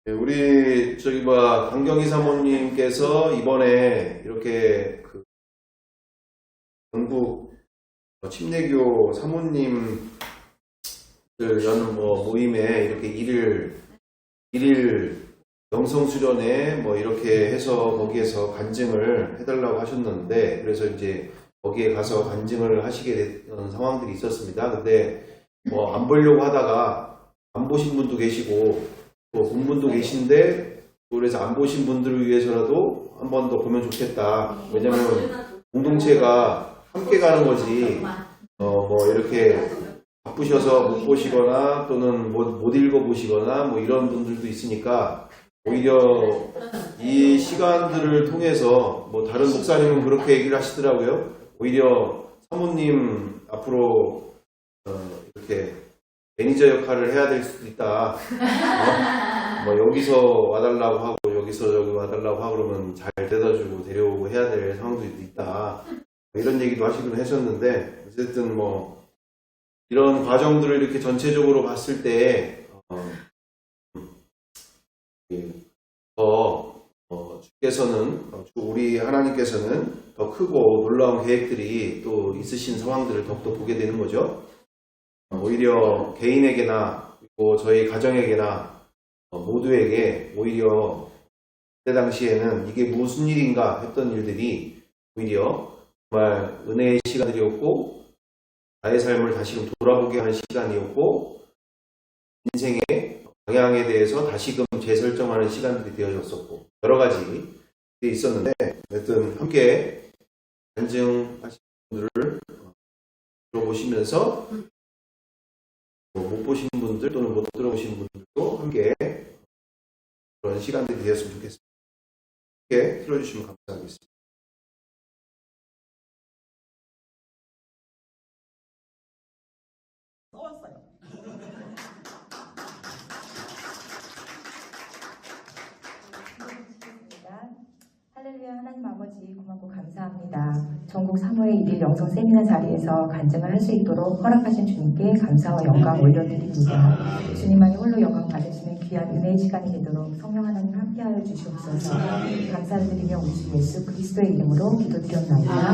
네, 우리 강경희 사모님께서 이번에 이렇게 전국 침례교 사모님들 여는 모임에 이렇게 일일 영성 수련회 이렇게 해서 거기에서 간증을 해달라고 하셨는데, 그래서 이제 거기에 가서 간증을 하시게 됐던 상황들이 있었습니다. 근데 안 보려고 하다가 안 보신 분도 계시고 또 본 분도 계신데, 그래서 안 보신 분들을 위해서라도 한 번 더 보면 좋겠다. 왜냐면 공동체가 함께 가는 거지, 이렇게 바쁘셔서 못 보시거나 또는 못 읽어보시거나 이런 분들도 있으니까, 오히려 이 시간들을 통해서 다른 목사님은 그렇게 얘기를 하시더라고요. 오히려 사모님 앞으로 이렇게 매니저 역할을 해야 될 수도 있다. 여기서 와달라고 하고 여기서 저기 와달라고 하고 그러면 잘 데려다주고 데려오고 해야 될 상황도 있다. 이런 얘기도 하시긴 하셨는데, 어쨌든 이런 과정들을 이렇게 전체적으로 봤을 때 주께서는, 우리 하나님께서는 더 크고 놀라운 계획들이 또 있으신 상황들을 더욱더 보게 되는 거죠. 오히려 개인에게나 그리고 저희 가정에게나 모두에게 오히려 그때 당시에는 이게 무슨 일인가 했던 일들이 오히려 정말 은혜의 시간들이었고, 나의 삶을 다시금 돌아보게 하는 시간이었고, 인생의 방향에 대해서 다시금 재설정하는 시간들이 되어졌었고, 여러 가지 있었는데, 하여튼 함께 간증하신 분들을 들어보시면서 못 보신 분들 또는 못 들어보신 분들도 함께 그런 시간들이 되었으면 좋겠습니다. 함께 틀어주시면 감사하겠습니다. 할렐루야. 하나님 아버지 고맙고 감사합니다. 전국 3회 1일 영성 세미나 자리에서 간증을 할 수 있도록 허락하신 주님께 감사와 영광 올려드립니다. 주님만이 홀로 영광 받으시는 귀한 은혜의 시간이 되도록 성령 하나님 함께하여 주시옵소서. 감사를 드리며 우리 주 예수 그리스도의 이름으로 기도드렸나이다.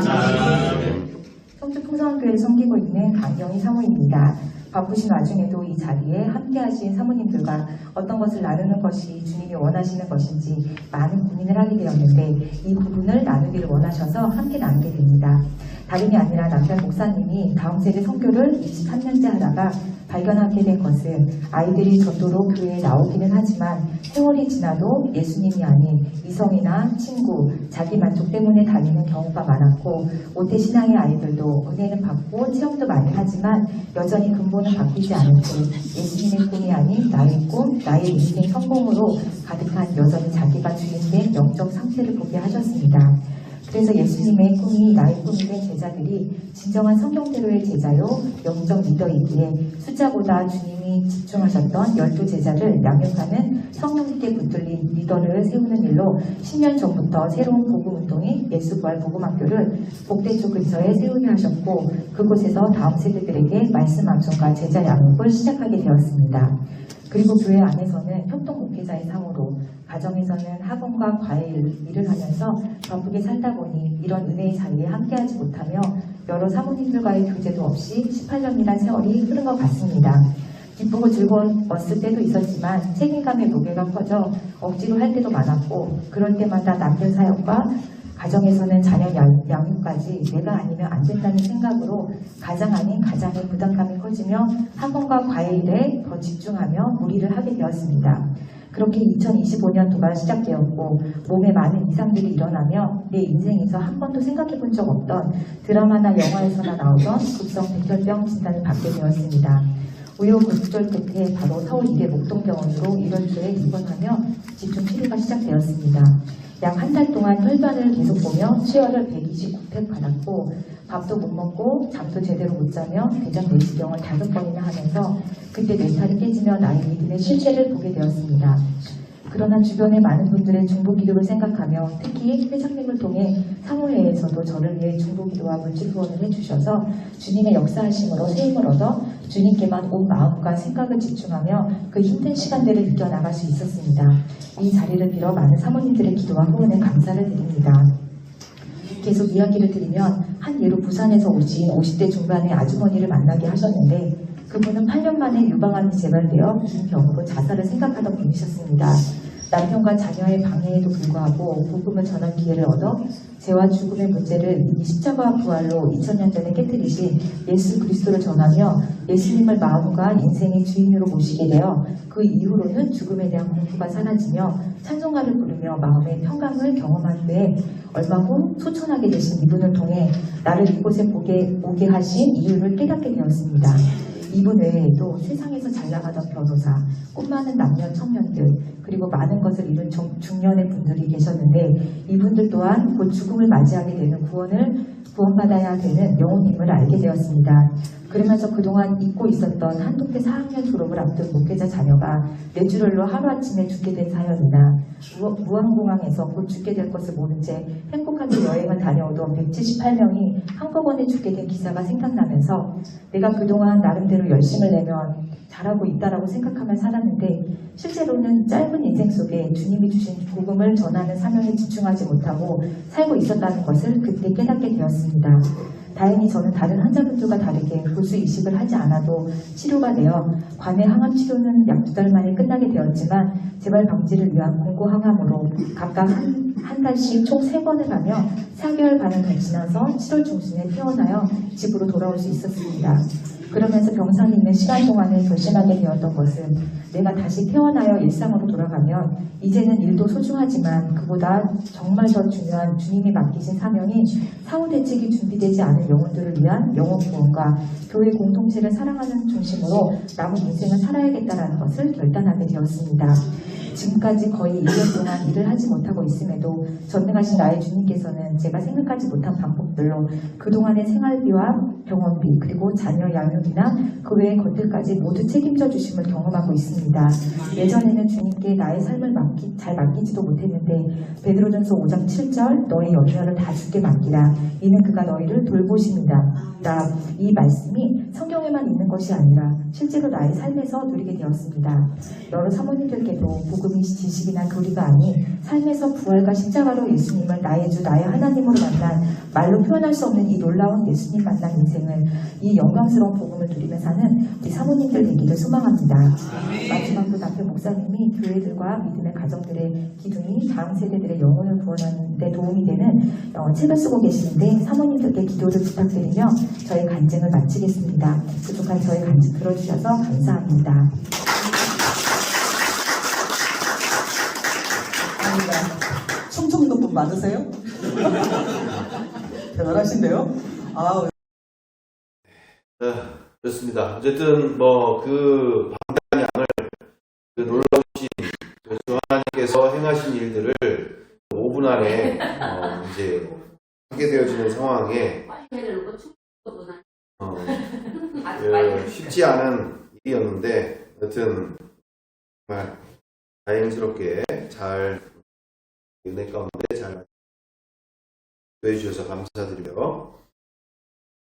청주풍성교회를 섬기고 있는 강경희 사모입니다. 바쁘신 와중에도 이 자리에 함께하신 사모님들과 어떤 것을 나누는 것이 주님이 원하시는 것인지 많은 고민을 하게 되었는데, 이 부분을 나누기를 원하셔서 함께 나누게 됩니다. 다름이 아니라 남편 목사님이 다음 세대 선교를 23년째 하다가 발견하게 된 것은, 아이들이 전도로 교회에 나오기는 하지만 세월이 지나도 예수님이 아닌 이성이나 친구, 자기 만족 때문에 다니는 경우가 많았고, 모태신앙의 아이들도 은혜는 받고 체험도 많이 하지만 여전히 근본은 바뀌지 않은 채 예수님의 꿈이 아닌 나의 꿈, 나의 인생 성공으로 가득한, 여전히 자기가 주인된 영적 상태를 보게 하셨습니다. 그래서 예수님의 꿈이 나의 꿈이 된 제자들이 진정한 성경대로의 제자요 영적 리더이기에 숫자보다 주님이 집중하셨던 12제자를 양육하는 성령님께 붙들린 리더를 세우는 일로 10년 전부터 새로운 복음운동인 예수부활 복음학교를 복대초 근처에 세우게 하셨고, 그곳에서 다음 세대들에게 말씀 암송과 제자 양육을 시작하게 되었습니다. 그리고 교회 안에서는 협동 목회자의 상으로, 가정에서는 학원과 과외 일을 하면서 바쁘게 살다 보니 이런 은혜의 자리에 함께하지 못하며 여러 사모님들과의 교제도 없이 18년이란 세월이 흐른 것 같습니다. 기쁘고 즐거웠을 때도 있었지만 책임감의 무게가 커져 억지로 할 때도 많았고, 그럴 때마다 남편 사역과 가정에서는 자녀 양육까지 내가 아니면 안 된다는 생각으로 가장 아닌 가장의 부담감이 커지며 학원과 과외 일에 더 집중하며 무리를 하게 되었습니다. 그렇게 2025년도가 시작되었고, 몸에 많은 이상들이 일어나며 내 인생에서 한 번도 생각해 본 적 없던 드라마나 영화에서나 나오던 급성 백혈병 진단을 받게 되었습니다. 우여곡절 끝에 바로 서울 이대 목동병원으로 1월 초에 입원하며 집중 치료가 시작되었습니다. 약 한 달 동안 혈관을 계속 보며 수혈을 129팩 받았고, 밥도 못 먹고 잠도 제대로 못 자며 대장 내시경을 5번이나 하면서 그때 멘탈이 깨지며 나의 믿음의 실체를 보게 되었습니다. 그러나 주변의 많은 분들의 중보기도를 생각하며 특히 회장님을 통해 사무회에서도 저를 위해 중보기도와 물질 후원을 해주셔서 주님의 역사하심으로 세임을 얻어 주님께만 온 마음과 생각을 집중하며 그 힘든 시간들을 이겨나갈 수 있었습니다. 이 자리를 빌어 많은 사모님들의 기도와 후원에 감사를 드립니다. 계속 이야기를 드리면 한 예로 부산에서 오신 50대 중반의 아주머니를 만나게 하셨는데 그분은 8년 만에 유방암이 재발되어 긴 병으로 자살을 생각하던 분이셨습니다. 남편과 자녀의 방해에도 불구하고 복음을 전할 기회를 얻어 죄와 죽음의 문제를 이 십자가와 부활로 2000년 전에 깨뜨리신 예수 그리스도를 전하며 예수님을 마음과 인생의 주인으로 모시게 되어 그 이후로는 죽음에 대한 공포가 사라지며 찬송가를 부르며 마음의 평강을 경험한 후에 얼마 후 소천하게 되신 이분을 통해 나를 이곳에 오게 하신 이유를 깨닫게 되었습니다. 이분 외에도 세상에서 잘 나가던 변호사, 꿈 많은 남녀 청년들, 그리고 많은 것을 이룬 중년의 분들이 계셨는데 이분들 또한 곧 죽음을 맞이하게 되는 구원받아야 되는 영혼임을 알게 되었습니다. 그러면서 그동안 잊고 있었던 한독대 4학년 졸업을 앞둔 목회자 자녀가 뇌출혈로 하루아침에 죽게 된 사연이나 무항공항에서 곧 죽게 될 것을 모른 채 행복하게 여행을 다녀오던 178명이 한꺼번에 죽게 된 기사가 생각나면서 내가 그동안 나름대로 열심을 내면 잘하고 있다라고 생각하며 살았는데 실제로는 짧은 인생 속에 주님이 주신 복음을 전하는 사명에 집중하지 못하고 살고 있었다는 것을 그때 깨닫게 되었습니다. 다행히 저는 다른 환자분들과 다르게 골수 이식을 하지 않아도 치료가 되어 관해 항암 치료는 약 2달 만에 끝나게 되었지만 재발 방지를 위한 공고 항암으로 각각 한 달씩 총 3번을 하며 4개월간을 더 지나서 7월 중순에 퇴원하여 집으로 돌아올 수 있었습니다. 그러면서 병상에 있는 시간 동안에 결심하게 되었던 것은 내가 다시 태어나여 일상으로 돌아가면 이제는 일도 소중하지만 그보다 정말 더 중요한 주님이 맡기신 사명인 사후 대책이 준비되지 않은 영혼들을 위한 영혼 구원과 교회 공동체를 사랑하는 중심으로 남은 인생을 살아야겠다는 것을 결단하게 되었습니다. 지금까지 거의 1년 동안 일을 하지 못하고 있음에도 전능하신 나의 주님께서는 제가 생각하지 못한 방법들로 그동안의 생활비와 병원비 그리고 자녀 양육이나 그 외의 것들까지 모두 책임져 주심을 경험하고 있습니다. 예전에는 주님께 나의 삶을 잘 맡기지도 못했는데 베드로전서 5장 7절 너의 염려를 다 주께 맡기라 이는 그가 너희를 돌보십니다. 이 말씀이 성경에만 있는 것이 아니라 실제로 나의 삶에서 누리게 되었습니다. 여러 사모님들께도 복음이 지식이나 교리가 아닌 삶에서 부활과 십자가로 예수님을 나의 주 나의 하나님으로 만난 말로 표현할 수 없는 이 놀라운 예수님 만난 인생을 이 영광스러운 복음을 누리며 사는 우리 사모님들 되기를 소망합니다. 마지막으로 남편 목사님이 교회들과 믿음의 가정들의 기둥이 다음 세대들의 영혼을 구원하는 데 도움이 되는 책을 쓰고 계시는데 사모님들께 기도를 부탁드리며 저의 간증을 마치겠습니다. 부족한 저의 간증 들어주셔서 감사합니다. 충청도 분 맞으세요? 대단하신데요? 아, 그렇습니다. 어쨌든 그 방대한 양을 그 놀라우신 주 하나님께서 행하신 일들을 5분 안에 이제 하게 되어지는 상황에 쉽지 않은 일이었는데 여튼 정말 다행스럽게 잘 은혜 가운데 잘 해주셔서 감사드리고요.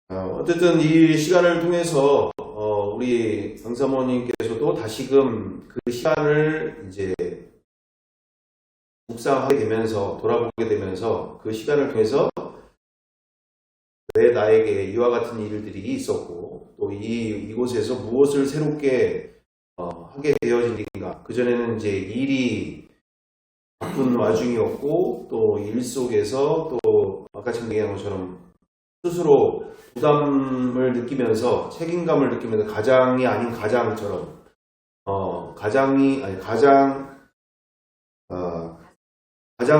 어쨌든 이 시간을 통해서 우리 강사모님께서도 다시금 그 시간을 이제 묵상하게 되면서 돌아보게 되면서 그 시간을 통해서 왜 나에게 이와 같은 일들이 있었고 또 이곳에서 무엇을 새롭게 하게 되어진 일인가. 그전에는 이제 일이 바쁜 와중이었고 또 일 속에서 또 아까 얘기한 것처럼 스스로 부담을 느끼면서 책임감을 느끼면서 가장이 아닌 가장처럼 가장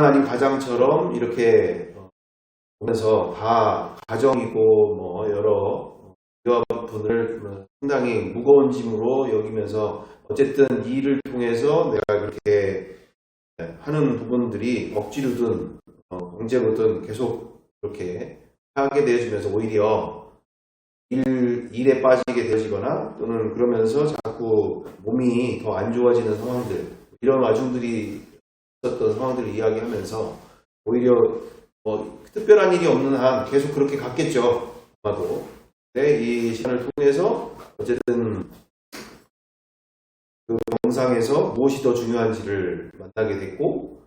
아닌 가장처럼 이렇게 보면서 다 가정이고 뭐 여러 분을 상당히 무거운 짐으로 여기면서 어쨌든 이 일을 통해서 내가 그렇게 하는 부분들이 억지로든 강제로든 계속 그렇게 하게 되어지면서 오히려 일에 빠지게 되어지거나 또는 그러면서 자꾸 몸이 더 안 좋아지는 상황들 이런 와중들이 있었던 상황들을 이야기하면서 오히려 뭐 특별한 일이 없는 한 계속 그렇게 갔겠죠. 아마도. 네, 이 시간을 통해서 어쨌든 그 영상에서 무엇이 더 중요한지를 만나게 됐고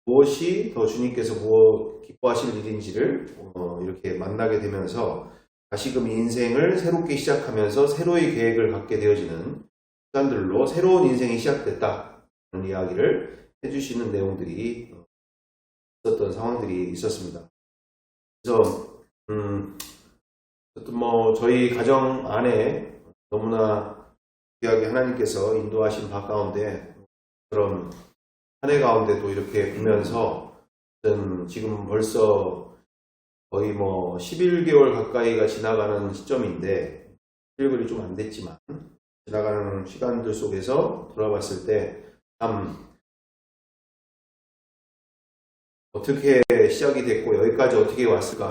무엇이 더 주님께서 기뻐하실 일인지를 이렇게 만나게 되면서 다시금 인생을 새롭게 시작하면서 새로의 계획을 갖게 되어지는 시간들로 새로운 인생이 시작됐다 그런 이야기를 해주시는 내용들이 있었던 상황들이 있었습니다. 그래서 어쨌든 뭐 저희 가정 안에 너무나 귀하게 하나님께서 인도하신 바 가운데 그런 한 해 가운데도 이렇게 보면서 지금 벌써 거의 뭐 11개월 가까이가 지나가는 시점인데 11개월이 좀 안 됐지만 지나가는 시간들 속에서 돌아봤을 때 참 어떻게 시작이 됐고 여기까지 어떻게 왔을까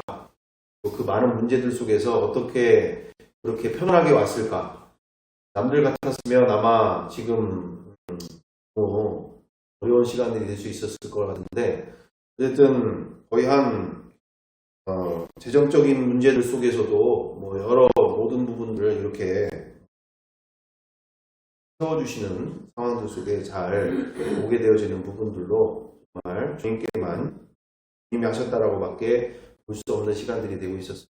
또 그 많은 문제들 속에서 어떻게 그렇게 편안하게 왔을까 남들 같았으면 아마 지금 어려운 시간들이 될 수 있었을 것 같은데 어쨌든 거의 한 재정적인 문제들 속에서도 뭐 여러 모든 부분들을 이렇게 세워주시는 상황들 속에 잘 오게 되어지는 부분들로 정말 주님께만 주님이 하셨다라고 밖에 볼 수 없는 시간들이 되고 있었습니다.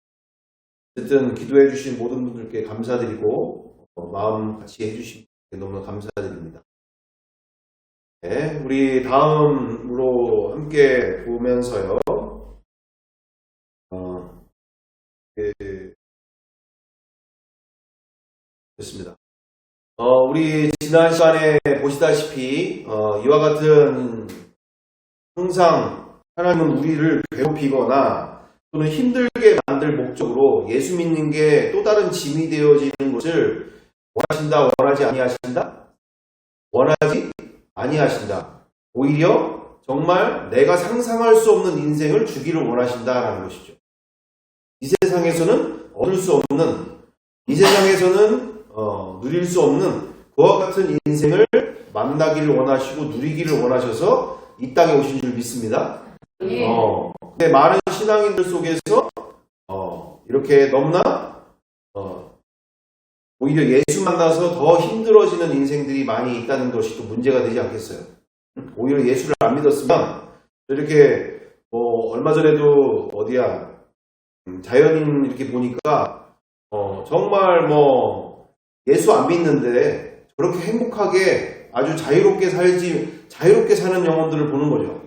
어쨌든 기도해 주신 모든 분들께 감사드리고 마음 같이 해주신 분께 너무 감사드립니다. 네, 우리 다음으로 함께 보면서요. 됐습니다. 우리 지난 시간에 보시다시피 이와 같은 항상 하나님은 우리를 괴롭히거나 또는 힘들게 만들 목적으로 예수 믿는 게 또 다른 짐이 되어지는 것을 원하신다, 원하지 아니하신다? 원하지 아니하신다. 오히려 정말 내가 상상할 수 없는 인생을 주기를 원하신다라는 것이죠. 이 세상에서는 얻을 수 없는, 이 세상에서는 누릴 수 없는 그와 같은 인생을 만나기를 원하시고 누리기를 원하셔서 이 땅에 오신 줄 믿습니다. 근데 많은 신앙인들 속에서 이렇게 너무나 오히려 예수 만나서 더 힘들어지는 인생들이 많이 있다는 것이 또 문제가 되지 않겠어요. 오히려 예수를 안 믿었으면 이렇게 얼마 전에도 어디야 자연인 이렇게 보니까 정말 예수 안 믿는데 저렇게 행복하게 아주 자유롭게 사는 영혼들을 보는 거죠.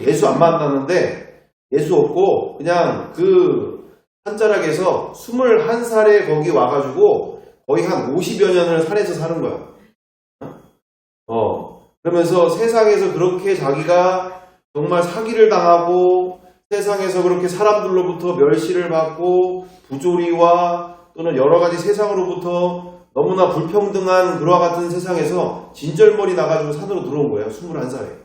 예수 안 만났는데 예수 없고 그냥 그 산자락에서 21살에 거기 와가지고 거의 한 50여 년을 산에서 사는 거야. 그러면서 세상에서 그렇게 자기가 정말 사기를 당하고 세상에서 그렇게 사람들로부터 멸시를 받고 부조리와 또는 여러 가지 세상으로부터 너무나 불평등한 그와 같은 세상에서 진절머리 나가지고 산으로 들어온 거예요. 21살에.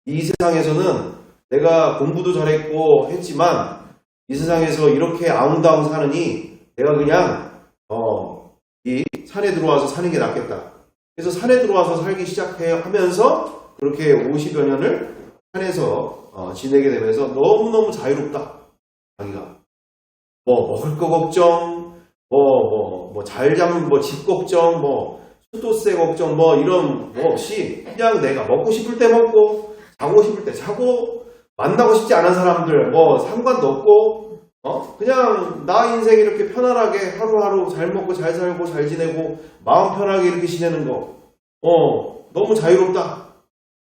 이 세상에서는 내가 공부도 잘했고 했지만 이 세상에서 이렇게 아웅다웅 사느니 내가 그냥 이 산에 들어와서 사는 게 낫겠다. 그래서 산에 들어와서 살기 시작하면서 그렇게 50여 년을 산에서 지내게 되면서 너무너무 자유롭다. 자기가 먹을 거 걱정, 집 걱정, 수도세 걱정, 이런 없이 그냥 내가 먹고 싶을 때 먹고 자고 싶을 때 자고 만나고 싶지 않은 사람들 상관도 없고 그냥 나 인생 이렇게 편안하게 하루하루 잘 먹고 잘 살고 잘 지내고 마음 편하게 이렇게 지내는 거 너무 자유롭다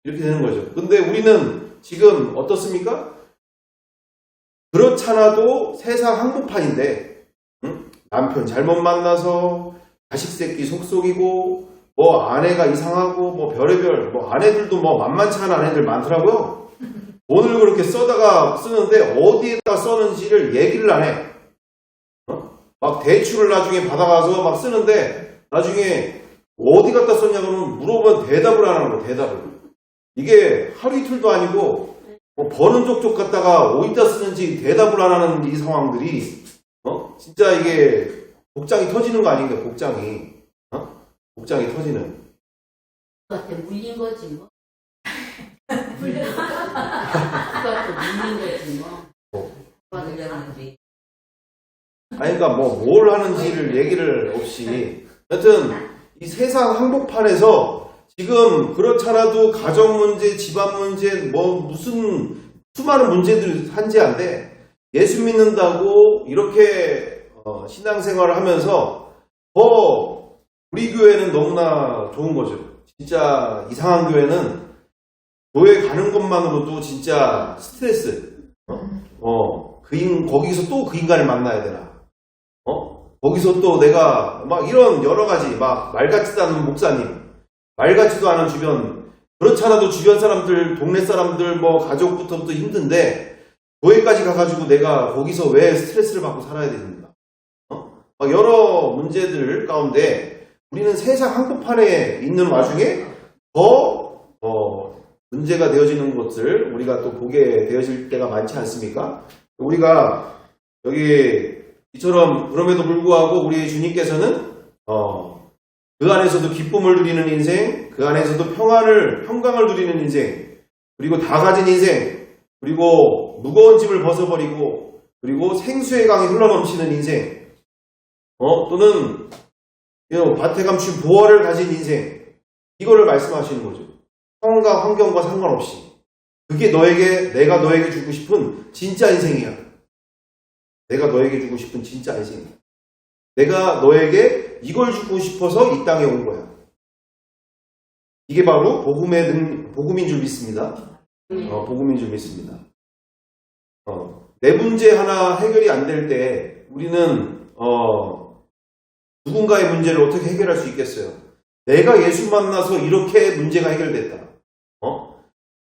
이렇게 되는 거죠. 근데 우리는 지금 어떻습니까? 그렇잖아도 세상 한복판인데 남편 잘못 만나서 자식 새끼 속속이고 아내가 이상하고 별의별 아내들도 만만치 않은 아내들 많더라고요. 돈을 그렇게 쓰는데 어디에다 썼는지를 얘기를 안 해. 막 대출을 나중에 받아가서 막 쓰는데 나중에 어디 갖다 썼냐 그러면 물어보면 대답을 안 하는 거. 대답을. 이게 하루 이틀도 아니고 버는 족족 갖다가 어디다 쓰는지 대답을 안 하는 이 상황들이 진짜 이게 복장이 터지는 거 아닌가. 복장이 터지는. 누구한테 물린 거지 뭐. 누구한테 물린 거지 뭐. 물렸는지. 아니, 그러니까 뭘 하는지를 얘기를 없이. 하여튼, 이 세상 한복판에서 지금 그렇잖아도 가정 문제, 집안 문제, 무슨 수많은 문제들이 한지한데 예수 믿는다고 이렇게 신앙생활을 하면서 우리 교회는 너무나 좋은 거죠. 진짜 이상한 교회는 교회 가는 것만으로도 진짜 스트레스. 거기서 또 그 인간을 만나야 되나? 거기서 또 내가 막 이런 여러 가지 막 말 같지도 않은 목사님, 말 같지도 않은 주변, 그렇잖아도 주변 사람들, 동네 사람들, 가족부터도 힘든데 교회까지 가가지고 내가 거기서 왜 스트레스를 받고 살아야 됩니까? 막 여러 문제들 가운데 우리는 세상 한복판에 있는 와중에 더 문제가 되어지는 것을 우리가 또 보게 되어질 때가 많지 않습니까? 우리가 여기 이처럼 그럼에도 불구하고 우리 주님께서는 그 안에서도 기쁨을 누리는 인생, 그 안에서도 평강을 누리는 인생, 그리고 다 가진 인생, 그리고 무거운 짐을 벗어버리고, 그리고 생수의 강이 흘러넘치는 인생, 또는 밭에 감춘 보화를 가진 인생, 이거를 말씀하시는 거죠. 상황과 환경과 상관없이. 그게 내가 너에게 주고 싶은 진짜 인생이야. 내가 너에게 주고 싶은 진짜 인생이야. 내가 너에게 이걸 주고 싶어서 이 땅에 온 거야. 이게 바로 복음인 줄 믿습니다. 복음인 줄 믿습니다. 내 문제 하나 해결이 안 될 때 우리는 누군가의 문제를 어떻게 해결할 수 있겠어요? 내가 예수 만나서 이렇게 문제가 해결됐다.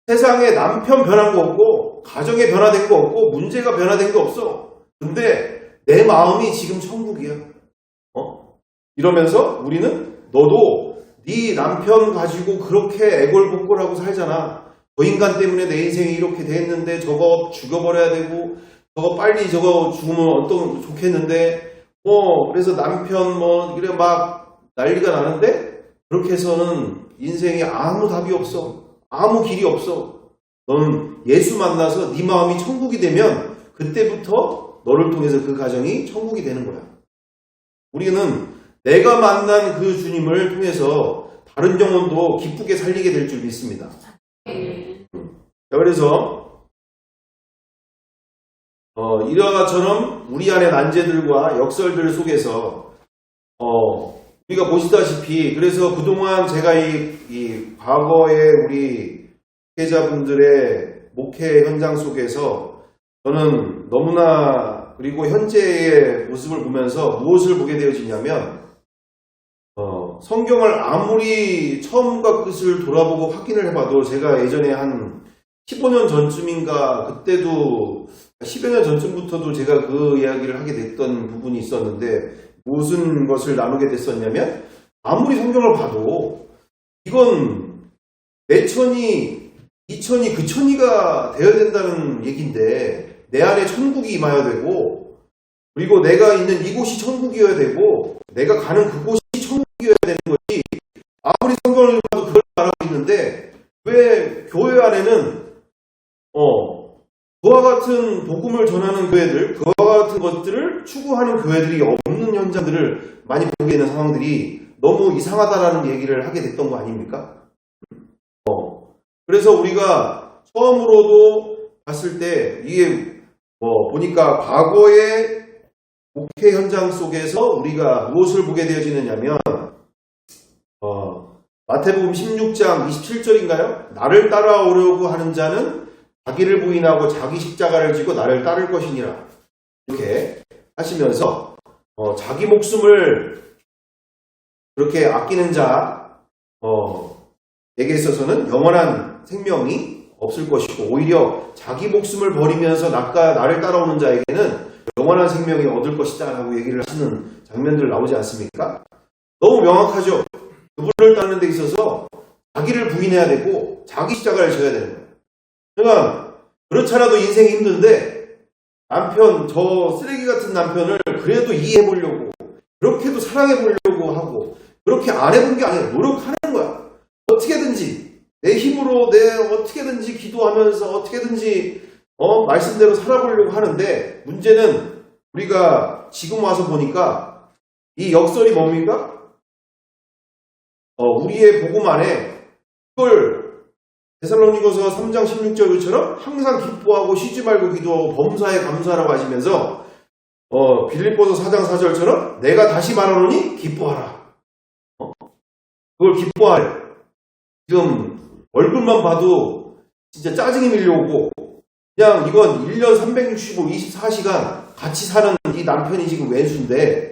세상에 남편 변한 거 없고 가정에 변화된 거 없고 문제가 변화된 거 없어. 근데 내 마음이 지금 천국이야. 이러면서 우리는 너도 네 남편 가지고 그렇게 애골복골하고 살잖아. 저 인간 때문에 내 인생이 이렇게 됐는데 저거 죽여버려야 되고 저거 빨리 저거 죽으면 좋겠는데 그래서 남편 이래 막 난리가 나는데 그렇게 해서는 인생에 아무 답이 없어. 아무 길이 없어. 너는 예수 만나서 네 마음이 천국이 되면 그때부터 너를 통해서 그 가정이 천국이 되는 거야. 우리는 내가 만난 그 주님을 통해서 다른 영혼도 기쁘게 살리게 될 줄 믿습니다. 자, 그래서 이와 같처럼 우리 안의 난제들과 역설들 속에서 우리가 보시다시피 그래서 그동안 제가 이 과거의 우리 목회자분들의 목회 현장 속에서 저는 너무나 그리고 현재의 모습을 보면서 무엇을 보게 되어지냐면 성경을 아무리 처음과 끝을 돌아보고 확인을 해봐도 제가 예전에 한 15년 전쯤인가 그때도 10여 년 전쯤부터도 제가 그 이야기를 하게 됐던 부분이 있었는데 무슨 것을 나누게 됐었냐면 아무리 성경을 봐도 이건 내 천이, 이 천이 그 천이가 되어야 된다는 얘기인데 내 안에 천국이 임하여야 되고 그리고 내가 있는 이곳이 천국이어야 되고 내가 가는 그곳이 천국이어야 되는 거지 아무리 성경을 봐도 그걸 말하고 있는데 왜 교회 안에는 그와 같은 복음을 전하는 교회들, 그와 같은 것들을 추구하는 교회들이 없는 현장들을 많이 보게 되는 상황들이 너무 이상하다라는 얘기를 하게 됐던 거 아닙니까? 그래서 우리가 처음으로도 봤을 때 이게 보니까 과거의 목회 현장 속에서 우리가 무엇을 보게 되어지느냐면 마태복음 16장 27절인가요? 나를 따라오려고 하는 자는 자기를 부인하고 자기 십자가를 지고 나를 따를 것이니라. 이렇게 하시면서 자기 목숨을 그렇게 아끼는 자에게 있어서는 영원한 생명이 없을 것이고 오히려 자기 목숨을 버리면서 나를 따라오는 자에게는 영원한 생명이 얻을 것이다 라고 얘기를 하시는 장면들 나오지 않습니까? 너무 명확하죠. 그분을 따르는 데 있어서 자기를 부인해야 되고 자기 십자가를 져야 되는 거예요. 그러니까 그렇잖아도 인생이 힘든데 남편, 저 쓰레기 같은 남편을 그래도 이해해 보려고 그렇게도 사랑해 보려고 하고 그렇게 안 해본 게 아니라 노력하는 거야. 어떻게든 내 힘으로 내 어떻게든지 기도하면서 어떻게든지 말씀대로 살아보려고 하는데 문제는 우리가 지금 와서 보니까 이 역설이 뭡니까? 우리의 복음 안에 그걸 데살로니가서 3장 16절처럼 항상 기뻐하고 쉬지 말고 기도하고 범사에 감사하라고 하시면서 빌립보서 4장 4절처럼 내가 다시 말하노니 기뻐하라. 그걸 기뻐하래. 지금 얼굴만 봐도 진짜 짜증이 밀려오고 그냥 이건 1년 365, 24시간 같이 사는 이 남편이 지금 왼수인데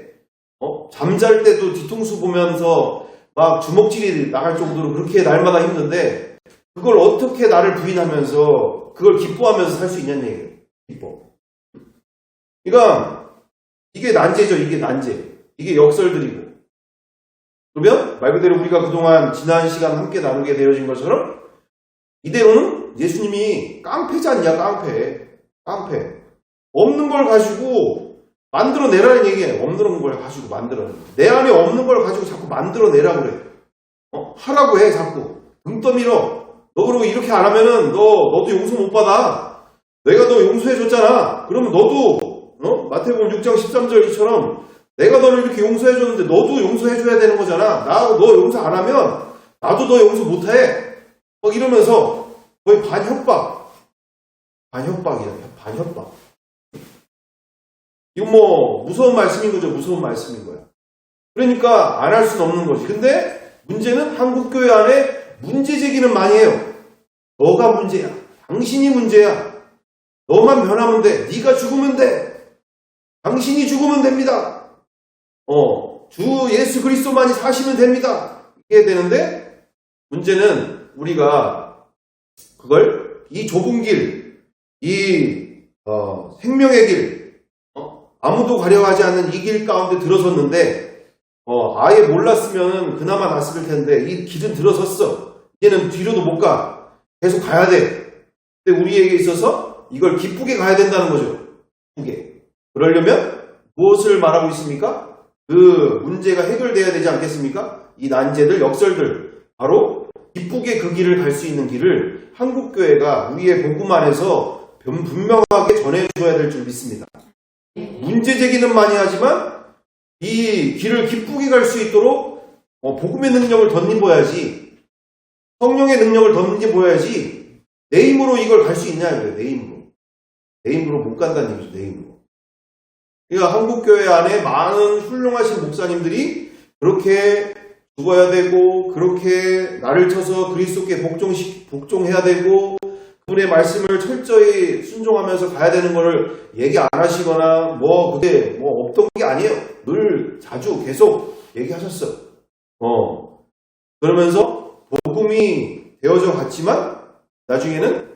잠잘 때도 뒤통수 보면서 막 주먹질이 나갈 정도로 그렇게 날마다 힘든데 그걸 어떻게 나를 부인하면서 그걸 기뻐하면서 살 수 있냐는 얘기예요. 기뻐. 그러니까 이게 난제죠. 이게 난제. 이게 역설들이고. 그러면 말 그대로 우리가 그동안 지난 시간 함께 나누게 되어진 것처럼 이대로는 예수님이 깡패지 않냐. 깡패. 없는 걸 가지고 만들어내라는 얘기예요. 없는 걸 가지고 만들어내. 내 안에 없는 걸 가지고 자꾸 만들어내라고 그래. 하라고 해 자꾸. 등 떠밀어. 너 그러고 이렇게 안 하면은 너도 용서 못 받아. 내가 너 용서해줬잖아. 그러면 너도 마태복음 6장 13절이처럼 내가 너를 이렇게 용서해줬는데 너도 용서해줘야 되는 거잖아. 너 용서 안 하면 나도 너 용서 못해. 이러면서 거의 반협박이야. 반협박. 이건 뭐 무서운 말씀인 거죠. 무서운 말씀인 거야. 그러니까 안 할 수는 없는 거지. 근데 문제는 한국교회 안에 문제 제기는 많이 해요. 너가 문제야. 당신이 문제야. 너만 변하면 돼. 네가 죽으면 돼. 당신이 죽으면 됩니다. 주 예수 그리스도만이 사시면 됩니다. 이게 되는데 문제는 우리가 그걸 이 좁은 길, 이 생명의 길, 아무도 가려하지 않는 이 길 가운데 들어섰는데 아예 몰랐으면 그나마 났을 텐데 이 길은 들어섰어. 이제는 뒤로도 못 가. 계속 가야 돼. 근데 우리에게 있어서 이걸 기쁘게 가야 된다는 거죠. 기쁘게. 그러려면 무엇을 말하고 있습니까? 그 문제가 해결돼야 되지 않겠습니까? 이 난제들, 역설들. 바로 기쁘게 그 길을 갈 수 있는 길을 한국교회가 우리의 복음 안에서 분명하게 전해줘야 될 줄 믿습니다. 문제 제기는 많이 하지만 이 길을 기쁘게 갈 수 있도록 복음의 능력을 덧입어야지. 성령의 능력을 덧입어야지. 내 힘으로 이걸 갈 수 있냐 이거예요. 내 힘으로. 내 힘으로 못 간다는 얘기죠. 내 힘으로. 그러니까 한국교회 안에 많은 훌륭하신 목사님들이 그렇게 죽어야 되고 그렇게 나를 쳐서 그리스도께 복종해야 되고 그분의 말씀을 철저히 순종하면서 가야 되는 것을 얘기 안 하시거나 그게 없던 게 아니에요. 늘 자주 계속 얘기하셨어. 그러면서 복음이 되어져 갔지만 나중에는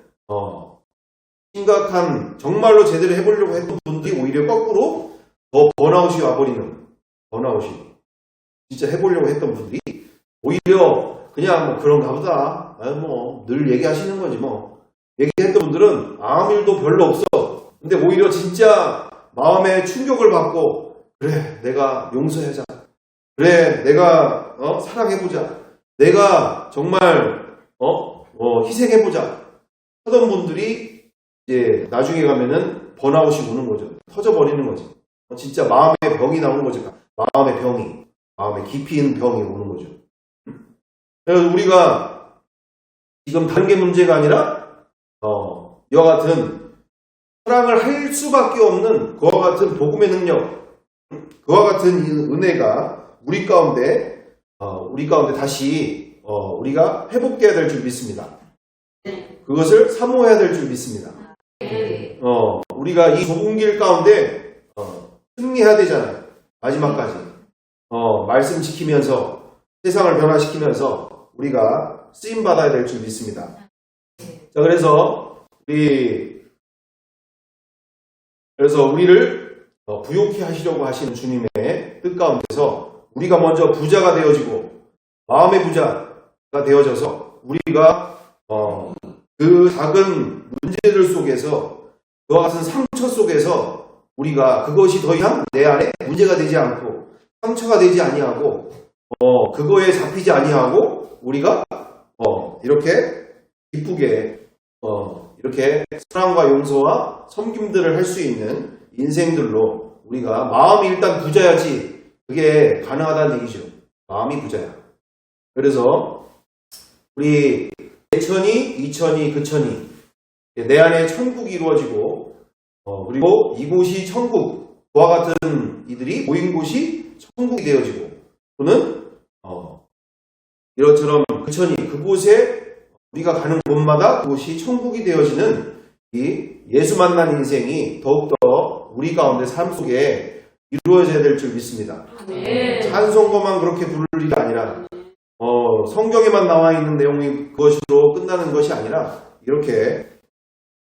심각한 정말로 제대로 해보려고 했던 분들이 오히려 거꾸로 더 번아웃이 와버리는 번아웃이 진짜 해보려고 했던 분들이 오히려 그냥 그런가 보다 늘 얘기하시는 거지 얘기했던 분들은 아무 일도 별로 없어. 근데 오히려 진짜 마음에 충격을 받고 그래 내가 용서하자. 그래 내가 사랑해보자. 내가 정말 희생해보자 하던 분들이 이제 나중에 가면은 번아웃이 오는 거죠. 터져버리는 거지. 진짜 마음의 병이 나오는 거죠. 마음에 깊이 있는 병이 오는 거죠. 그래서 우리가 지금 다른 게 문제가 아니라 이와 같은 사랑을 할 수밖에 없는 그와 같은 복음의 능력, 그와 같은 은혜가 우리 가운데 다시 우리가 회복돼야 될 줄 믿습니다. 그것을 사모해야 될 줄 믿습니다. 우리가 이 좁은 길 가운데 승리해야 되잖아요. 마지막까지 말씀 지키면서 세상을 변화시키면서 우리가 쓰임 받아야 될 줄 믿습니다. 자, 그래서 우리를 부욕케 하시려고 하시는 주님의 뜻 가운데서 우리가 먼저 부자가 되어지고 마음의 부자가 되어져서 우리가 그 작은 문제들 속에서 그와 같은 상처 속에서 우리가 그것이 더 이상 내 안에 문제가 되지 않고 상처가 되지 아니하고 그거에 잡히지 아니하고 우리가 이렇게 기쁘게 이렇게 사랑과 용서와 섬김들을 할 수 있는 인생들로 우리가 마음이 일단 부자야지 그게 가능하다는 얘기죠. 마음이 부자야. 그래서 우리 내천이, 이천이, 그천이 내 안에 천국이 이루어지고 그리고 이곳이 천국, 그와 같은 이들이 모인 곳이 천국이 되어지고 또는 이것처럼 그천이 그곳에 우리가 가는 곳마다 그곳이 천국이 되어지는 이 예수 만난 인생이 더욱더 우리 가운데 삶 속에 이루어져야 될 줄 믿습니다. 찬송가만 그렇게 부를 일이 아니라 성경에만 나와 있는 내용이 그것으로 끝나는 것이 아니라 이렇게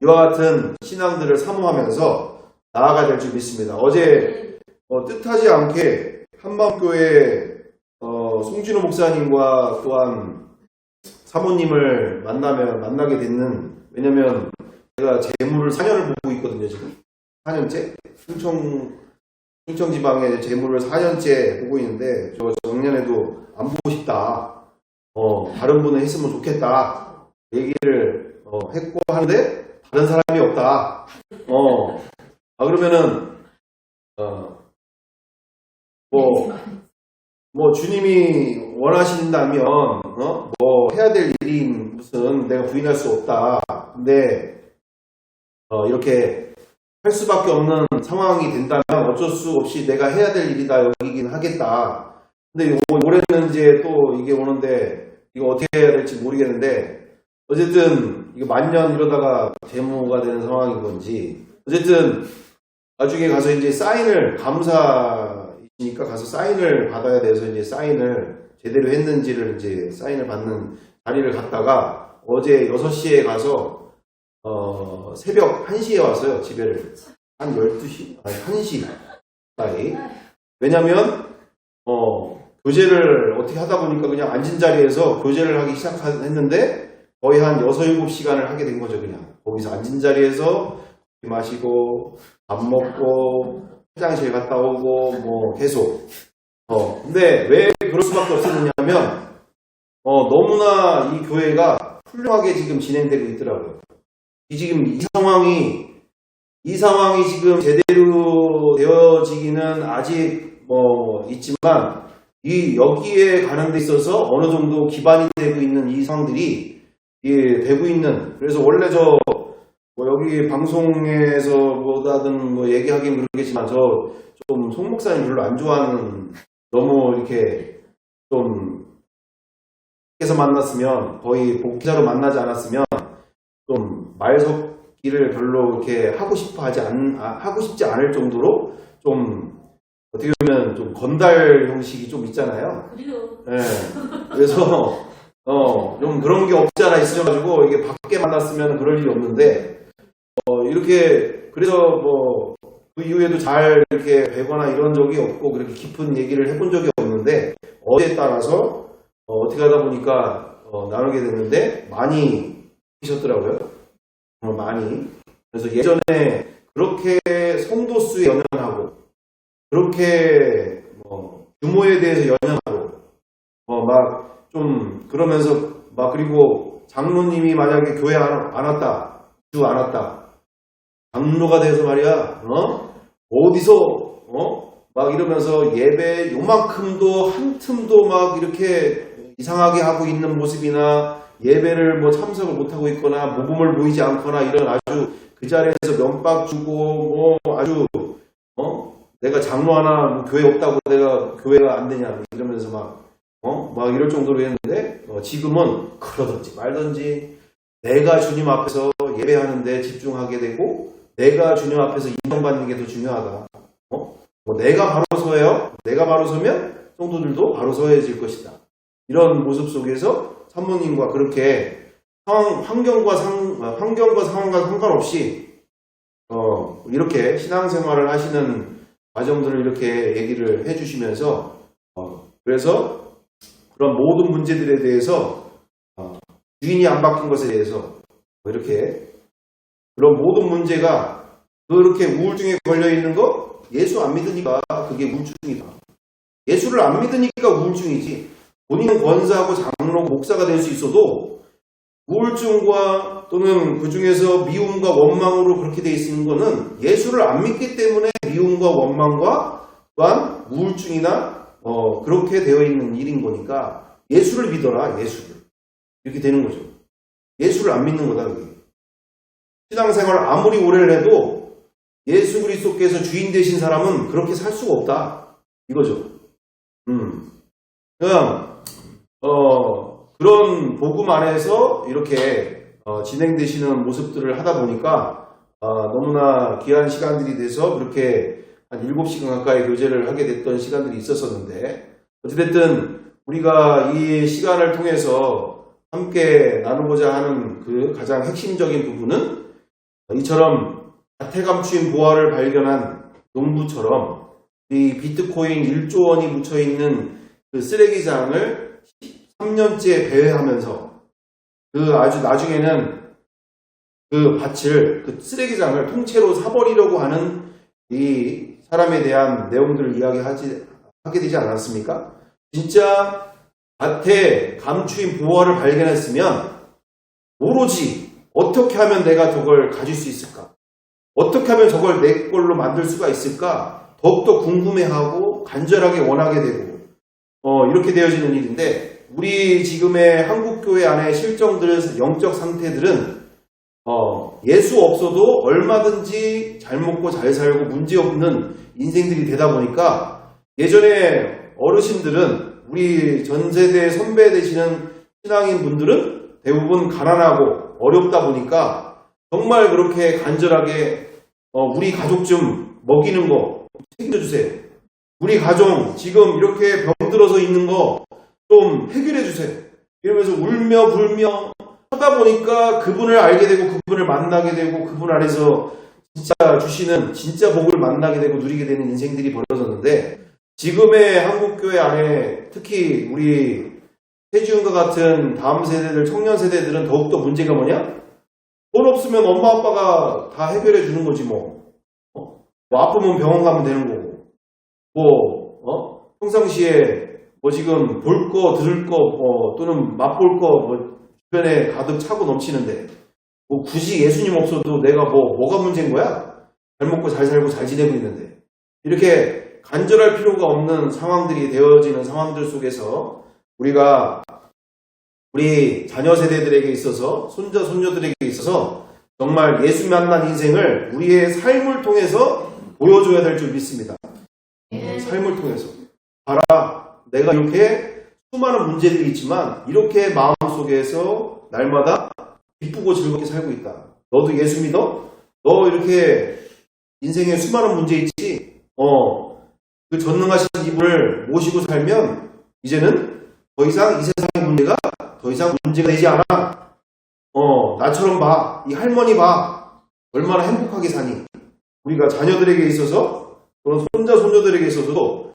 이와 같은 신앙들을 사모하면서 나아가야 될 줄 믿습니다. 어제 뜻하지 않게 한방교회 송진호 목사님과 또한 사모님을 만나게 됐는, 왜냐면 제가 재물을 4년을 보고 있거든요, 지금. 4년째? 충청지방에 재물을 4년째 보고 있는데, 저 작년에도 안 보고 싶다. 다른 분은 했으면 좋겠다. 얘기를 했고 하는데, 다른 사람이 없다. 그러면은, 주님이 원하신다면, 해야 될 일이 무슨 내가 부인할 수 없다. 근데, 이렇게 할 수밖에 없는 상황이 된다면 어쩔 수 없이 내가 해야 될 일이다 여기긴 하겠다. 근데 올해는 이제 또 이게 오는데, 이거 어떻게 해야 될지 모르겠는데, 어쨌든, 이거 만년 이러다가 데모가 되는 상황인 건지, 어쨌든, 나중에 가서 이제 사인을, 감사이니까 가서 사인을 받아야 돼서 이제 사인을 제대로 했는지를 이제 사인을 받는 자리를 갔다가 어제 6시에 가서, 새벽 1시에 왔어요, 집에를. 한 12시? 아니, 1시 사이. 왜냐면, 교제를 어떻게 하다 보니까 그냥 앉은 자리에서 교제를 하기 시작했는데 거의 한 6, 7시간을 하게 된 거죠, 그냥. 거기서 앉은 자리에서 마시고, 밥 먹고, 화장실 갔다 오고, 계속. 근데 왜 그럴 수밖에 없었느냐면, 너무나 이 교회가 훌륭하게 지금 진행되고 있더라고요. 지금 이 상황이 지금 제대로 되어지기는 아직 있지만, 여기에 가는 데 있어서 어느 정도 기반이 되고 있는 이 상황들이, 되고 있는, 그래서 원래 여기 방송에서 뭐다든 얘기하긴 그러겠지만, 좀 송 목사님 별로 안 좋아하는, 너무 이렇게 좀, 에서 만났으면, 거의 복귀자로 만나지 않았으면, 좀 말 섞기를 별로 이렇게 하고 싶지 않을 정도로 좀, 어떻게 보면 좀 건달 형식이 좀 있잖아요. 그래요. 네. 그래서, 좀 그런 게 없지 않아 있어가지고, 이게 밖에 만났으면 그럴 일이 없는데, 이렇게, 그래서 그 이후에도 잘 이렇게 뵈거나 이런 적이 없고, 그렇게 깊은 얘기를 해본 적이 없는데, 어제에 따라서, 어떻게 하다 보니까, 나누게 됐는데, 많이 계셨더라고요. 많이. 그래서 예전에 그렇게 성도 수에 연연하고, 그렇게, 규모에 대해서 연연하고, 그러면서, 그리고 장로님이 만약에 교회 안 왔다, 주 안 왔다, 장로가 돼서 말이야, 어디서, 이러면서 예배 요만큼도, 한 틈도 이렇게 이상하게 하고 있는 모습이나, 예배를 참석을 못하고 있거나, 모범을 보이지 않거나, 이런 아주 그 자리에서 면박 주고, 아주, 내가 장로 하나, 교회 없다고 내가 교회가 안 되냐, 이러면서 이럴 정도로 했는데, 지금은 그러든지 말든지, 내가 주님 앞에서 예배하는데 집중하게 되고, 내가 주님 앞에서 인정받는 게 더 중요하다. 내가 바로 서요. 내가 바로 서면 성도들도 바로 서야질 것이다. 이런 모습 속에서 사모님과 그렇게 환경과 상황과 상관없이 이렇게 신앙생활을 하시는 과정들을 이렇게 얘기를 해주시면서 그래서 그런 모든 문제들에 대해서 주인이 안 바뀐 것에 대해서 이렇게 그런 모든 문제가 그렇게 우울증에 걸려있는 거 예수 안 믿으니까 그게 우울증이다. 예수를 안 믿으니까 우울증이지. 본인은 권사하고 장로고 목사가 될 수 있어도 우울증과 또는 그 중에서 미움과 원망으로 그렇게 돼 있는 거는 예수를 안 믿기 때문에 미움과 원망과 또한 우울증이나 그렇게 되어 있는 일인 거니까 예수를 믿어라, 예수를. 이렇게 되는 거죠. 예수를 안 믿는 거다, 그게. 신앙생활 아무리 오래를 해도 예수 그리스도께서 주인 되신 사람은 그렇게 살 수가 없다. 이거죠. 그냥, 그런 복음 안에서 이렇게 진행되시는 모습들을 하다 보니까 너무나 귀한 시간들이 돼서 그렇게 한 7시간 가까이 교제를 하게 됐던 시간들이 있었었는데 어찌됐든 우리가 이 시간을 통해서 함께 나누고자 하는 그 가장 핵심적인 부분은 이처럼 자태감추인 보화를 발견한 농부처럼 이 비트코인 1조 원이 묻혀있는 그 쓰레기장을 3년째 배회하면서 그 아주 나중에는 그 밭을, 그 쓰레기장을 통째로 사버리려고 하는 이 사람에 대한 내용들을 하게 되지 않았습니까? 진짜 밭에 감추인 보화를 발견했으면 오로지 어떻게 하면 내가 저걸 가질 수 있을까? 어떻게 하면 저걸 내 걸로 만들 수가 있을까? 더욱더 궁금해하고 간절하게 원하게 되고 이렇게 되어지는 일인데 우리 지금의 한국교회 안에 실정들, 영적 상태들은 예수 없어도 얼마든지 잘 먹고 잘 살고 문제없는 인생들이 되다 보니까 예전에 어르신들은 우리 전 세대 선배 되시는 신앙인 분들은 대부분 가난하고 어렵다 보니까 정말 그렇게 간절하게 우리 가족 좀 먹이는 거 책임져 주세요. 우리 가족 지금 이렇게 병들어서 있는 거 좀 해결해 주세요. 이러면서 울며 불며 하다 보니까 그분을 알게 되고 그분을 만나게 되고 그분 안에서 진짜 주시는 진짜 복을 만나게 되고 누리게 되는 인생들이 벌어졌는데 지금의 한국교회 안에 특히 우리 세지훈과 같은 다음 세대들, 청년 세대들은 더욱더 문제가 뭐냐? 돈 없으면 엄마 아빠가 다 해결해 주는 거지 뭐. 뭐 아프면 병원 가면 되는 거고. 평상시에 지금 볼 거, 들을 거, 또는 맛볼 거, 주변에 가득 차고 넘치는데, 굳이 예수님 없어도 내가 뭐가 문제인 거야? 잘 먹고 잘 살고 잘 지내고 있는데. 이렇게 간절할 필요가 없는 상황들이 되어지는 상황들 속에서 우리가 우리 자녀 세대들에게 있어서, 손자, 손녀들에게 있어서 정말 예수 만난 인생을 우리의 삶을 통해서 보여줘야 될 줄 믿습니다. 삶을 통해서. 봐라. 내가 이렇게 수많은 문제들이 있지만 이렇게 마음속에서 날마다 기쁘고 즐겁게 살고 있다. 너도 예수 믿어? 너 이렇게 인생에 수많은 문제 있지? 그 전능하신 이분을 모시고 살면 이제는 더 이상 이 세상의 문제가 더 이상 문제가 되지 않아. 나처럼 봐. 이 할머니 봐. 얼마나 행복하게 사니. 우리가 자녀들에게 있어서 그런 손자 손녀들에게 있어서도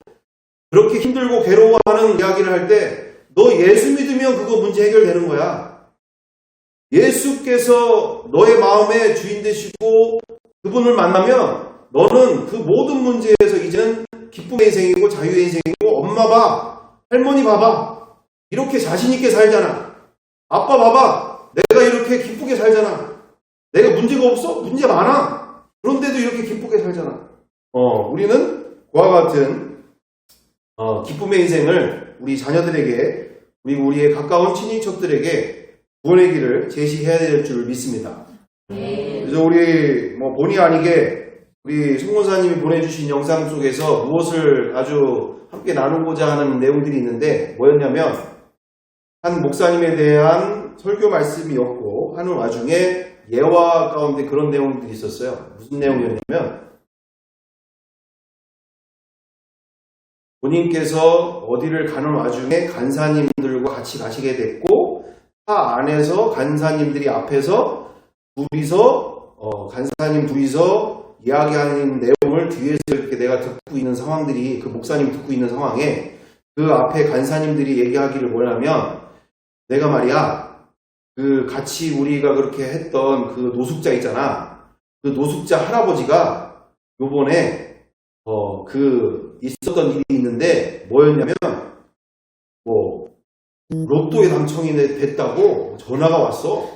그렇게 힘들고 괴로워하는 이야기를 할 때 너 예수 믿으면 그거 문제 해결되는 거야. 예수께서 너의 마음의 주인 되시고 그분을 만나면 너는 그 모든 문제에서 이제는 기쁨의 인생이고 자유의 인생이고 엄마 봐, 할머니 봐봐. 이렇게 자신 있게 살잖아. 아빠 봐봐. 내가 이렇게 기쁘게 살잖아. 내가 문제가 없어? 문제 많아. 그런데도 이렇게 기쁘게 살잖아. 우리는 그와 같은 기쁨의 인생을 우리 자녀들에게 그리고 우리의 가까운 친인척들에게 구원의 길을 제시해야 될 줄 믿습니다. 그래서 우리 본의 아니게 우리 송원사님이 보내주신 영상 속에서 무엇을 아주 함께 나누고자 하는 내용들이 있는데 뭐였냐면 한 목사님에 대한 설교 말씀이었고 하는 와중에 예화 가운데 그런 내용들이 있었어요. 무슨 내용이었냐면 본인께서 어디를 가는 와중에 간사님들과 같이 가시게 됐고 차 안에서 간사님들이 앞에서 간사님 둘이서 이야기하는 내용을 뒤에서 이렇게 내가 듣고 있는 상황들이 그 목사님 듣고 있는 상황에 그 앞에 간사님들이 얘기하기를 뭐냐면 내가 말이야 그 같이 우리가 그렇게 했던 그 노숙자 있잖아. 그 노숙자 할아버지가 요번에 그 있었던 일이 있는데 뭐였냐면 로또에 당첨이 됐다고 전화가 왔어.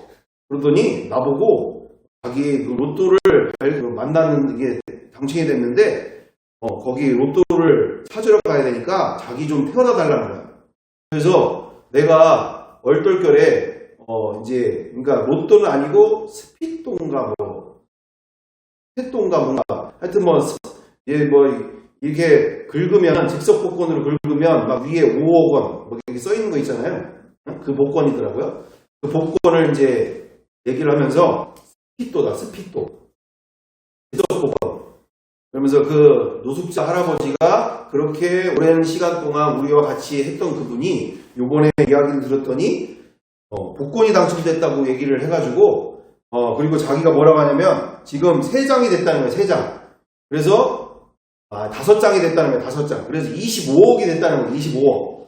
그러더니 나보고 자기 그 로또를 만나는 게 당첨이 됐는데 거기 로또를 찾으러 가야 되니까 자기 좀 태워다 달라는 거야. 그래서 내가 얼떨결에 이제 그러니까 로또는 아니고 스피또인가 뭐 스피또인가 뭔가 하여튼 뭐 이렇게 긁으면 즉석 복권으로 긁으면 막 위에 5억 원 뭐 이렇게 써 있는 거 있잖아요. 그 복권이더라고요. 그 복권을 이제 얘기를 하면서 스피또다 스피또 즉석 복권. 그러면서 그 노숙자 할아버지가 그렇게 오랜 시간 동안 우리와 같이 했던 그분이 요번에 이야기를 들었더니 복권이 당첨됐다고 얘기를 해가지고 그리고 자기가 뭐라고 하냐면 지금 3장이 됐다는 거예요. 3장. 그래서 5장이 됐다는 거예요. 5장. 그래서 25억이 됐다는 거예요. 25억.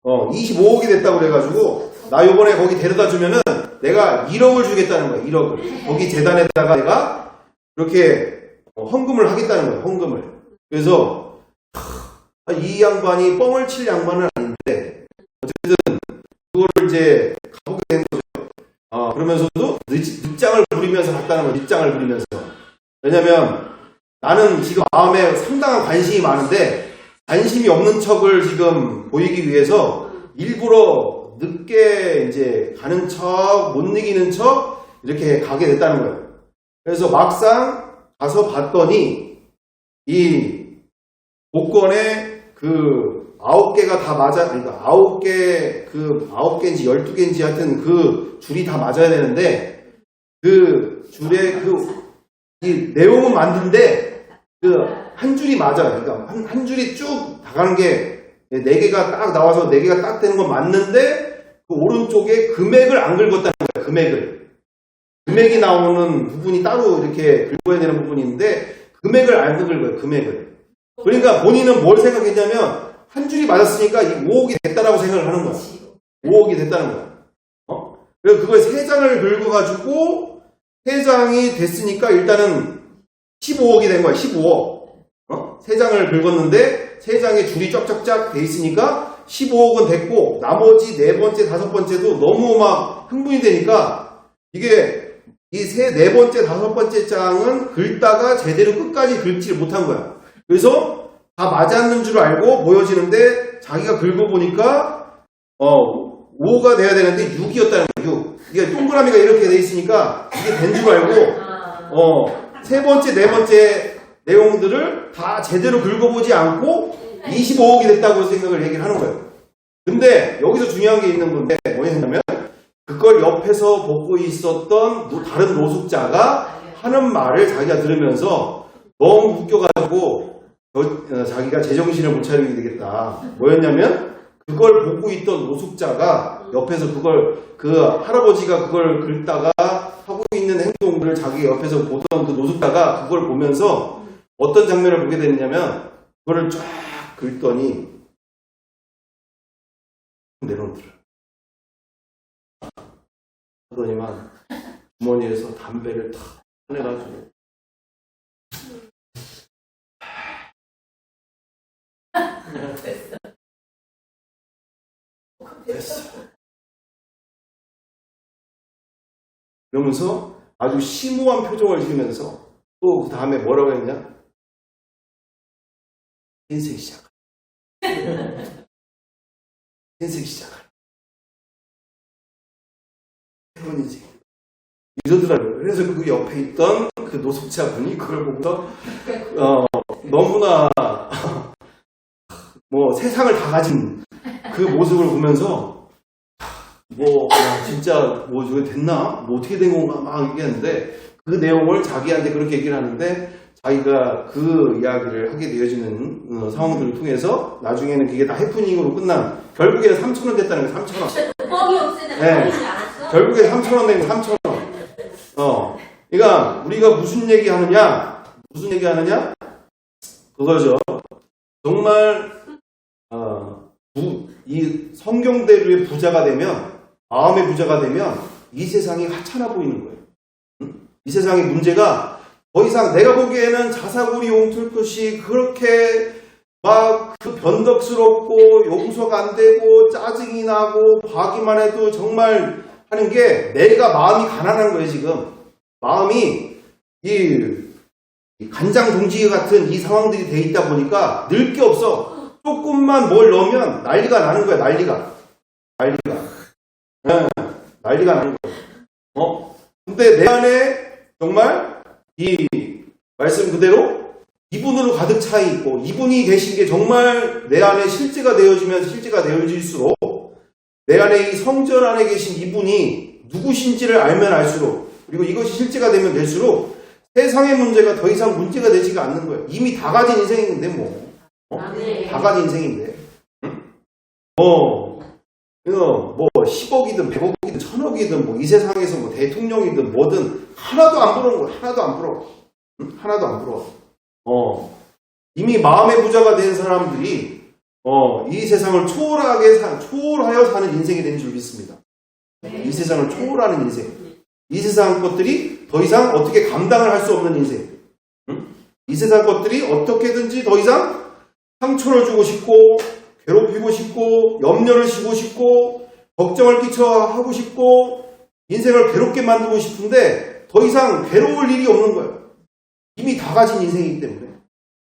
25억이 됐다고 그래가지고 나 요번에 거기 데려다 주면은 내가 1억을 주겠다는 거예요. 1억을. 거기 재단에다가 내가 그렇게 헌금을 하겠다는 거예요. 헌금을. 그래서 이 양반이 뻥을 칠 양반은 아닌데 어쨌든 그거를 이제 가보게 된 거죠. 그러면서도 늑장을 부리면서 갔다는 거예요. 늑장을 부리면서. 왜냐면 나는 지금 마음에 상당한 관심이 많은데 관심이 없는 척을 지금 보이기 위해서 일부러 늦게 이제 가는 척, 못 이기는 척 이렇게 가게 됐다는 거예요. 그래서 막상 가서 봤더니 이 복권에 그 9개가 다 맞아, 그러니까 9개인지 12개인지 하여튼 그 줄이 다 맞아야 되는데 그 줄에 이 내용은 맞는데 그 한 줄이 맞아요. 그러니까 한 줄이 쭉 다 가는 게 4개가 딱 나와서 4개가 딱 되는 건 맞는데 그 오른쪽에 금액을 안 긁었다는 거예요. 금액이 나오는 부분이 따로 이렇게 긁어야 되는 부분이 있는데 금액을 안 긁어요. 금액을. 그러니까 본인은 뭘 생각했냐면 한 줄이 맞았으니까 이 5억이 됐다라고 생각을 하는 거야. 5억이 됐다는 거야. 그래서 그걸 3장을 긁어가지고 3장이 됐으니까 일단은 15억이 된 거야. 15억. 3장을 긁었는데 3장에 줄이 쫙쫙쫙 돼 있으니까 15억은 됐고 나머지 4번째, 5번째도 너무 막 흥분이 되니까 이게 이 4번째, 5번째 장은 긁다가 제대로 끝까지 긁지 못한 거야. 그래서 다 맞았는 줄 알고 보여지는데 자기가 긁어보니까 5가 돼야 되는데 6이었다는 거야. 6. 이게 동그라미가 이렇게 돼 있으니까 이게 된 줄 알고 3번째, 4번째 내용들을 다 제대로 긁어보지 않고 25억이 됐다고 생각을 얘기를 하는 거예요. 근데 여기서 중요한 게 있는 건데 뭐였냐면 그걸 옆에서 보고 있었던 다른 노숙자가 하는 말을 자기가 들으면서 너무 웃겨가지고 자기가 제정신을 못 차리게 되겠다. 뭐였냐면 그걸 보고 있던 노숙자가 옆에서 그 할아버지가 그걸 긁다가 하고 있는 행동들을 자기 옆에서 보던 그 노숙자가 그걸 보면서 어떤 장면을 보게 됐냐면 그거를 쫙 긁더니 내려놓더라. 하더니만 주머니에서 담배를 탁 꺼내가지고 됐어. 그러면서 아주 심오한 표정을 지으면서 또 그 다음에 뭐라고 했냐? 인생 시작. 인생 시작. 새로운 인생. 이러더라고요. 그래서 그 옆에 있던 그 노숙자분이 그걸 보고서 너무나 뭐 세상을 다 가진 그 모습을 보면서 진짜 저게 됐나? 어떻게 된 건가? 막 얘기했는데 그 내용을 자기한테 그렇게 얘기를 하는데 자기가 그 이야기를 하게 되어지는 상황들을 통해서 나중에는 그게 다 해프닝으로 끝난 결국에는 3,000원 됐다는 거예요. 3,000원. 뻥이 없으네. 네. 결국에 3,000원 된 거 3,000원. 그러니까 우리가 무슨 얘기 하느냐? 그거죠. 정말 이 성경대로의 부자가 되면 마음의 부자가 되면 이 세상이 하찮아 보이는 거예요. 이 세상의 문제가 더 이상 내가 보기에는 자사고리 옹틀 것이 그렇게 막 그 변덕스럽고 용서가 안 되고 짜증이 나고 봐기만 해도 정말 하는 게 내가 마음이 가난한 거예요, 지금. 마음이 이 간장 동지개 같은 이 상황들이 돼 있다 보니까 늘 게 없어. 조금만 뭘 넣으면 난리가 나는 거야, 난리가. 네, 난리가 나는 거야. 근데 내 안에 정말 이 말씀 그대로 이분으로 가득 차 있고 이분이 계신 게 정말 내 안에 실제가 되어지면서 실제가 되어질수록 내 안에 이 성전 안에 계신 이분이 누구신지를 알면 알수록 그리고 이것이 실제가 되면 될수록 세상의 문제가 더 이상 문제가 되지가 않는 거예요. 이미 다 가진 인생인데 뭐. 다 가진 인생인데. 응? 뭐 10억이든 100억이든 1000억이든 뭐 이 세상에서 뭐 대통령이든 뭐든 하나도 안 부러운 거야. 하나도 안 부러워. 응? 하나도 안 부러워. 이미 마음의 부자가 된 사람들이 이 세상을 초월하여 사는 인생이 되는 줄 믿습니다. 이 세상을 초월하는 인생. 이 세상 것들이 더 이상 어떻게 감당을 할 수 없는 인생. 응? 이 세상 것들이 어떻게든지 더 이상 상처를 주고 싶고 괴롭히고 싶고 염려를 시고 싶고 걱정을 끼쳐 하고 싶고 인생을 괴롭게 만들고 싶은데 더 이상 괴로울 일이 없는 거예요. 이미 다 가진 인생이기 때문에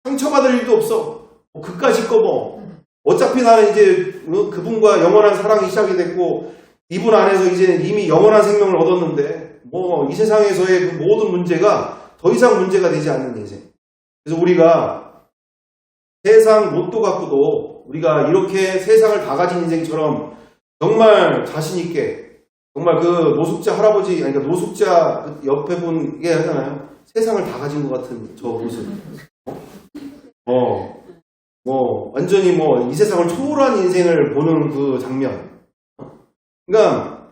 상처받을 일도 없어. 그까짓 거 뭐 어차피 나는 이제 그분과 영원한 사랑이 시작이 됐고 이분 안에서 이제 이미 영원한 생명을 얻었는데 뭐 이 세상에서의 그 모든 문제가 더 이상 문제가 되지 않는 인생. 그래서 우리가 세상 로또 갖고도 우리가 이렇게 세상을 다 가진 인생처럼 정말 자신 있게 정말 그 노숙자 할아버지 아니 그러니까 노숙자 그 옆에 분 이게 하잖아요. 세상을 다 가진 것 같은 저 모습. 완전히 뭐 이 세상을 초월한 인생을 보는 그 장면. 그러니까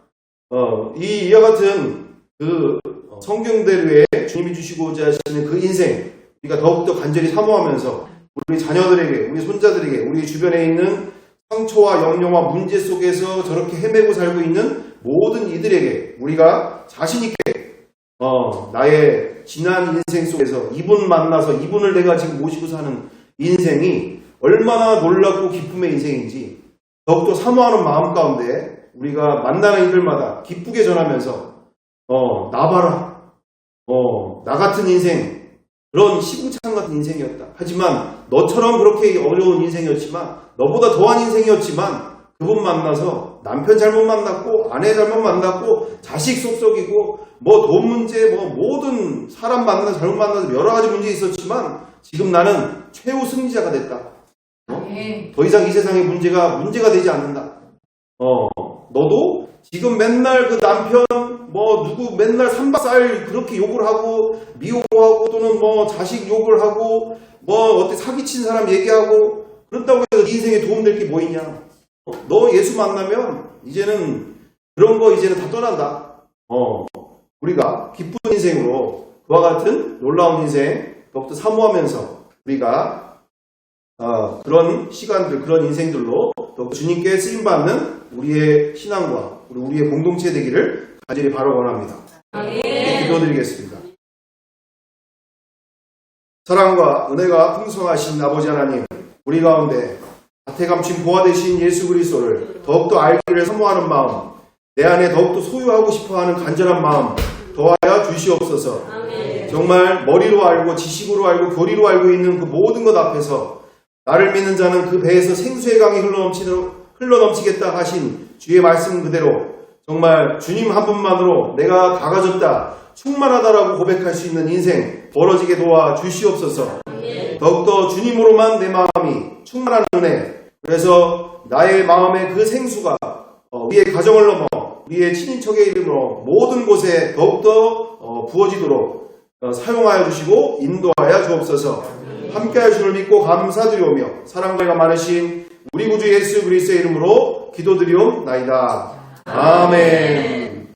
이와 같은 그 성경대로의 주님이 주시고자 하시는 그 인생 우리가 더욱더 간절히 사모하면서 우리 자녀들에게, 우리 손자들에게, 우리 주변에 있는 상처와 염려와 문제 속에서 저렇게 헤매고 살고 있는 모든 이들에게 우리가 자신있게 나의 지난 인생 속에서 이분 만나서 이분을 내가 지금 모시고 사는 인생이 얼마나 놀랍고 기쁨의 인생인지 더욱더 사모하는 마음 가운데 우리가 만나는 이들마다 기쁘게 전하면서 나 봐라. 나 같은 인생 그런 시궁창 같은 인생이었다. 하지만 너처럼 그렇게 어려운 인생이었지만 너보다 더한 인생이었지만 그분 만나서 남편 잘못 만났고 아내 잘못 만났고 자식 속썩이고 뭐 돈 문제 뭐 모든 사람 잘못 만나서 여러 가지 문제 있었지만 지금 나는 최후 승리자가 됐다. 더 이상 이 세상의 문제가 되지 않는다. 너도 지금 맨날 그 남편 누구 맨날 3박 4일 그렇게 욕을 하고 미워하고 또는 자식 욕을 하고 어떻게 사기친 사람 얘기하고 그렇다고 해서 네 인생에 도움될 게 뭐 있냐. 너 예수 만나면 이제는 그런 거 이제는 다 떠난다. 우리가 기쁜 인생으로 그와 같은 놀라운 인생 더욱더 사모하면서 우리가 그런 시간들 그런 인생들로 더 주님께 쓰임받는 우리의 신앙과 우리의 공동체 되기를 간절히 바라 원합니다. 기도드리겠습니다. 사랑과 은혜가 풍성하신 아버지 하나님, 우리 가운데 밭에 감춘 보화 되신 예수 그리스도를 더욱더 알기를 사모하는 마음, 내 안에 더욱더 소유하고 싶어하는 간절한 마음 더하여 주시옵소서. 정말 머리로 알고 지식으로 알고 교리로 알고 있는 그 모든 것 앞에서 나를 믿는 자는 그 배에서 생수의 강이 흘러넘치겠다 하신 주의 말씀 그대로 정말 주님 한 분만으로 내가 다 가졌다, 충만하다라고 고백할 수 있는 인생 벌어지게 도와 주시옵소서. 더욱더 주님으로만 내 마음이 충만한 은혜, 그래서 나의 마음의 그 생수가 우리의 가정을 넘어 우리의 친인척의 이름으로 모든 곳에 더욱더 부어지도록 사용하여 주시고 인도하여 주옵소서. 함께할 줄을 믿고 감사드리오며 사랑과 많으신 우리 구주 예수 그리스도의 이름으로 기도드리옵나이다. 아멘.